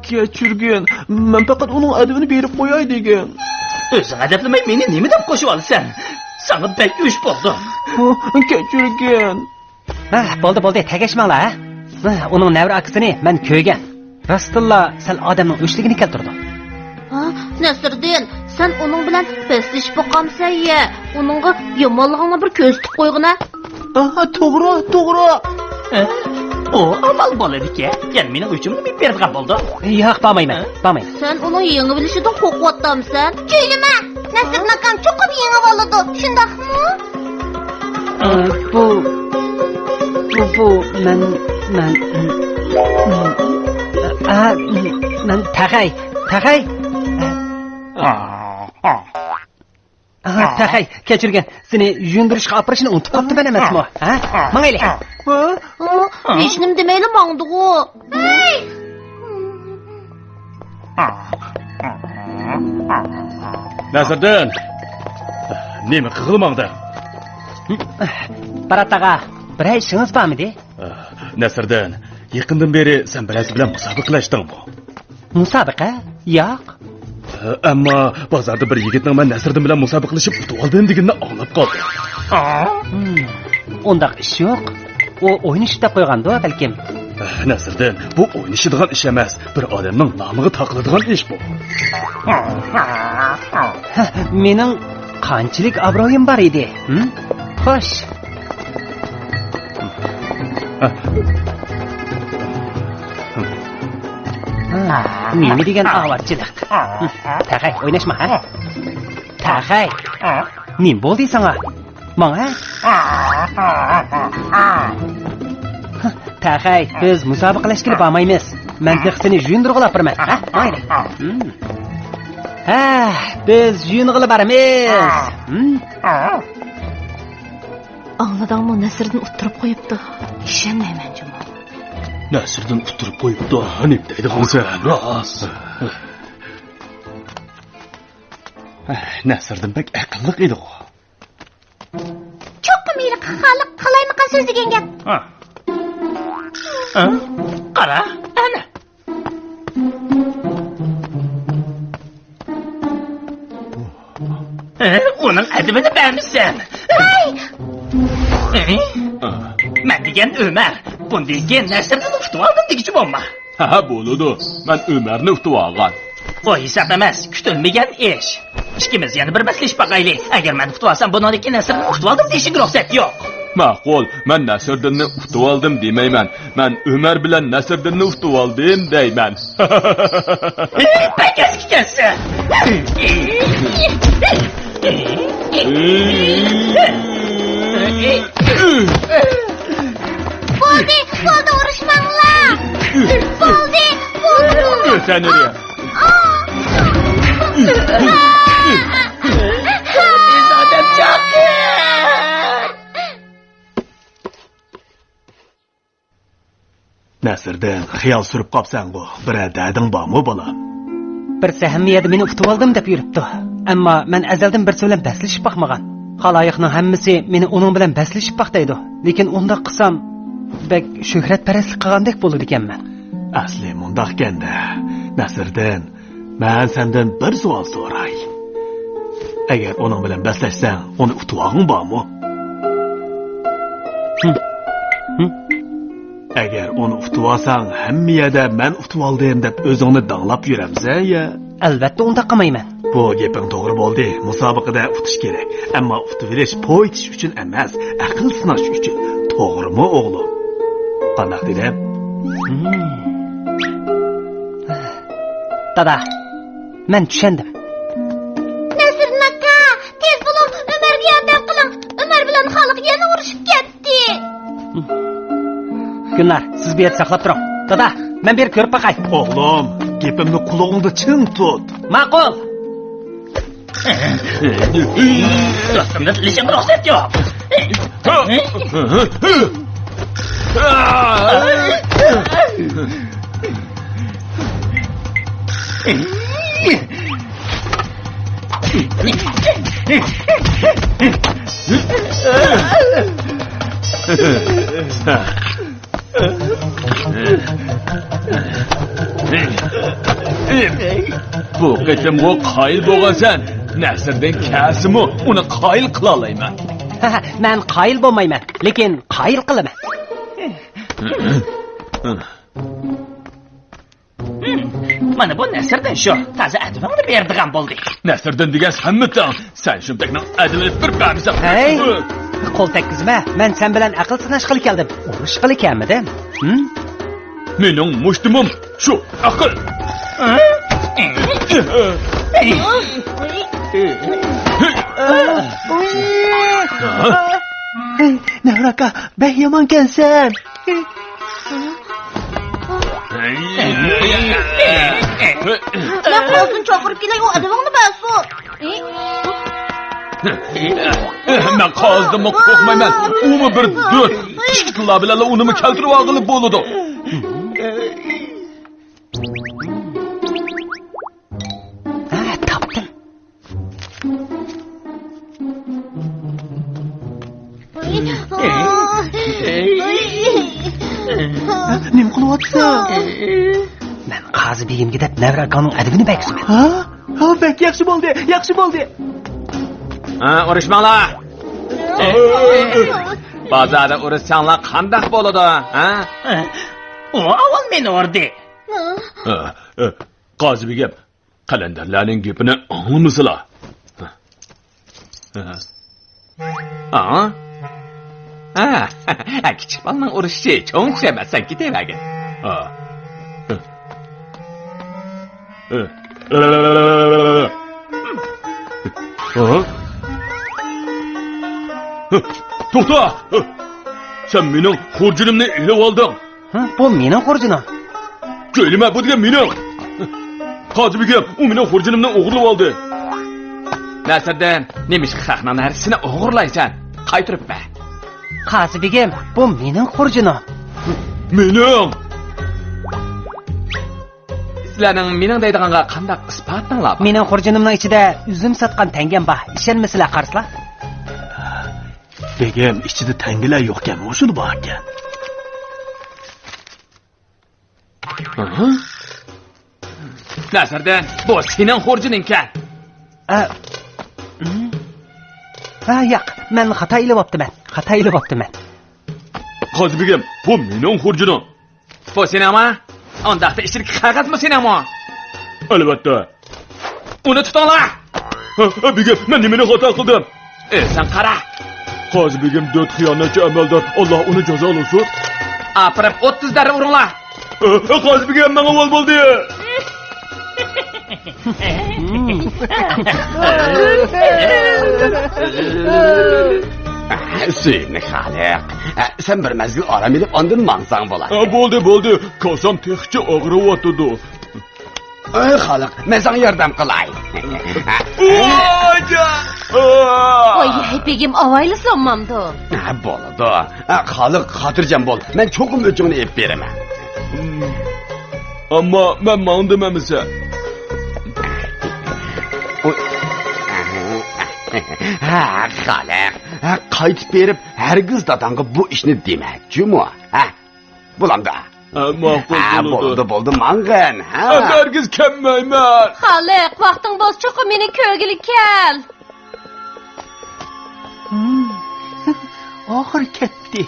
Kechirgin, men faqat uning adabini berib qo'yay degan. O'zing adablamay meni nima deb qo'shib olsan? Sana bek ush bo'ldi. Kechirgin. Bo'ldi, tegashmanglar, ha? Uning navri akasini men ko'rgan. Rastilla sal odamning o'shligini keltirdi. Nasriddin, sen onun bilan beslashib boqamsan-ya. Uningga yomonlig'ingni bir ko'rsatib qo'yg'ina. To'g'ri. O amal bo'ladi-ki, yani meni uchimni bir bergan bo'ldi. Yo'q, bo'lmayman. Sen uning yengib bilishidan qo'rqyapsansan. Jo'ylama. Nasriddin akam cho'qib yengib oladi. Shundaqmi? Bu men tag'ay. Tag'ay, kechirgan. Seni yundirishga operashni unutib qolibman emasmi? Ha? Mangayli. Hech nim demayli mangdi-ku. Nasriddin, nima qilmangda? Barataga, bir ishingiz bormidi? Nasriddin, yaqindan beri sen birasi bilan musobaqalashdingmi? Musobaqa? Yo'q. Ammo bozorda bir yigitning men Nasriddin bilan musobaqalashib yutib oldim deganini anglab qoldim. Undaq ish yo'q. O o'ynish deb qo'ygandi balkim. Nasriddin, bu o'ynashadigan ish emas, bir odamning nomiga taqiladigan ish bu. Mening qanchalik obro'yim bor edi? Xo'sh. Nima degan avvatchilik? Tag'ay, o'ynashma, ha? Tag'ay. Nim bo'ldi sana? Manga? Tag'ay, biz musobaqalashga bormaymiz. Men seni yundirg'ilab birman, ha? Mayli. Biz yunig'ilib boramiz. Angladingmi, Nasriddin o'tirib qo'yibdi. Ishonmayman, Jumol. Nasriddin o'tirib qo'yibdi. Nima deydigansan? Rost. Nasriddin bek aqlli edi. Cho'qqim yili xalq qalaymiqan so'z degan gap. Qara, ana. Uning adabini bilmisan. Men degan Ömer, bundan keyin Nasriddin tutib oldim degichi bo'lma. Ha, bo'ladi. Men Ömerni tutib olgan. O hesab emas, kutilmagan ish. Ikkimiz yana bir maslashib boqaylik. Agar men tutib olsam, bundan keyin Nasriddin tutib oldim deyishga ruxsat yo'q. Ma'qul, men Nasriddinni tutib oldim demayman. Men Ömer bilan Nasriddinni tutib oldim deyman. Pakas kelsa. Bo'ldi, urushmanglar. Bo'ldi. Sen nereye? Biz adam çakır. Nasriddin, xiyol surib qopsan bu. Bir dading bormi, bolam? Bir sahamiyada meni utib oldim deb yuribdi. Ammo men azaldan bir bilan baslashib boqmagan. Xaloyiqning hammasi meni uning bilan baslashib boqdaydi. Lekin unda qilsam bek shuhratparastlik qilgandek bo'ladi ekanman. Asli mundaq ekanda, Nasriddin, men sendan bir savol so'ray. Agar uning bilan baslashsang, uni utib olg'ing bormi? Agar uni utib olsang, hamma yerda men utib oldim deb o'zingni danglab yuramsan ya? Albatta unda qilmayman. Bu gaping to'g'ri bo'ldi. Musobaqada utish kerak. Ammo utib olish po'yitish uchun emas, aql sinash uchun. To'g'rimi, o'g'lim? Qanday dedim? Dada, men tushundim. Nasriddin aka, tez bo'lib Umarga yordam qiling. Umar bilan xalq yana urushib ketdi. Günlar, siz bir yerda saqlab turing. Dada, men bir ko'rib boqay. O'g'lim, gapimni qulog'ingda chin tut. Ma'qul. Dostimni bilishim ruxsat yo'q. Bu qitim o qayil bo'lgansan. Nasrdan kasimi uni qayil qila olmayman. Men qayil bo'lmayman, lekin qayil qilaman. Mana bu Nasrdan shu. Toza advangni berdigan bo'ldi. Nasrdan degan sanmisan? Sen shundakni adilib bir bamisan. Hey! Qo'l tekkizma. Men sen bilan aql sinashqili keldim. Urush qili kelmadim. Mening mushtumim shu aql. Nevraka, ben yomon kelsan. Ben qolsin chaqirib kelay, u adamingni basu. Men qozdimmi qo'rqmayman. Uni bir dot ishqillar bilan unimi keltirib olg'ilib bo'ladi. Topdim. Nim qilyapsan? Men Qazi begimga deb Navrakaning adibini baksuman. Ha, bak yaxshi bo'ldi, yaxshi bo'ldi. Urishmanglar. Bozorda urishsanglar qanday bo'ladi, ha? O avval meni urdi. Qozi begim, qalandarlarning gapini anglamasizlar. Kichik bolaning urishi cho'ng emassan ketavergin. To'xta! Sen mening xurjunimni elib olding. Bu mening xurjunim. Kelma, bu degan mening. Qozi begim, u mening xurjunimni o'g'irlab oldi. Nasrdan, nemishqa xahning narsini o'g'irlaysan? Qaytirib ber. Qazi begim, bu mening xurjunim. Mening. Sizlarning mening deydiganga qanday isbotinglar? Mening xurjunimning ichida uzum sotgan tangam bor. Ishonmasizlar qarsizlar? Begim, ichida tangilar yo'q ekan, shuni bor ekan. Nasrdan, bu sening xurjuning-kan. Yo'q, men xato ilib optiman. Xato ilib optiman. Qozi begim, bu mening xurjunim. Bu seningmi? Ondaqda ishlik qog'ozmi seningmi? Albatta. Uni tutinglar. Begim, men nimani xato qildim? Sen qara. Qozi begim dod xiyonatchi amaldor. Alloh uni jazolasin. Apirib 30 darra uringlar. Qozi begim, menga avval bo'ldi. Suyimli Xaliq, sen bir mezgil aram edip andın mansan bolar. Bo'ldi. Kosam texchi og'riyotdi. Xaliq, men sana yordam qilay. Oy, begim avaylisanmamdi. Bo'ladi. Xaliq, xotirjam bo'l. Men cho'qim o'chingni ep beraman. Ammo men mangdim emisa. Xaliq, qaytib berib, hargiz dadangga bu ishni demakchi-mi? Bo'lamda. Ma'qul bo'ldi, mang'in. Hargiz kelmayman. Xaliq, vaqting bo'lsa cho'qim meni ko'rgili kel. Oxir ketdi.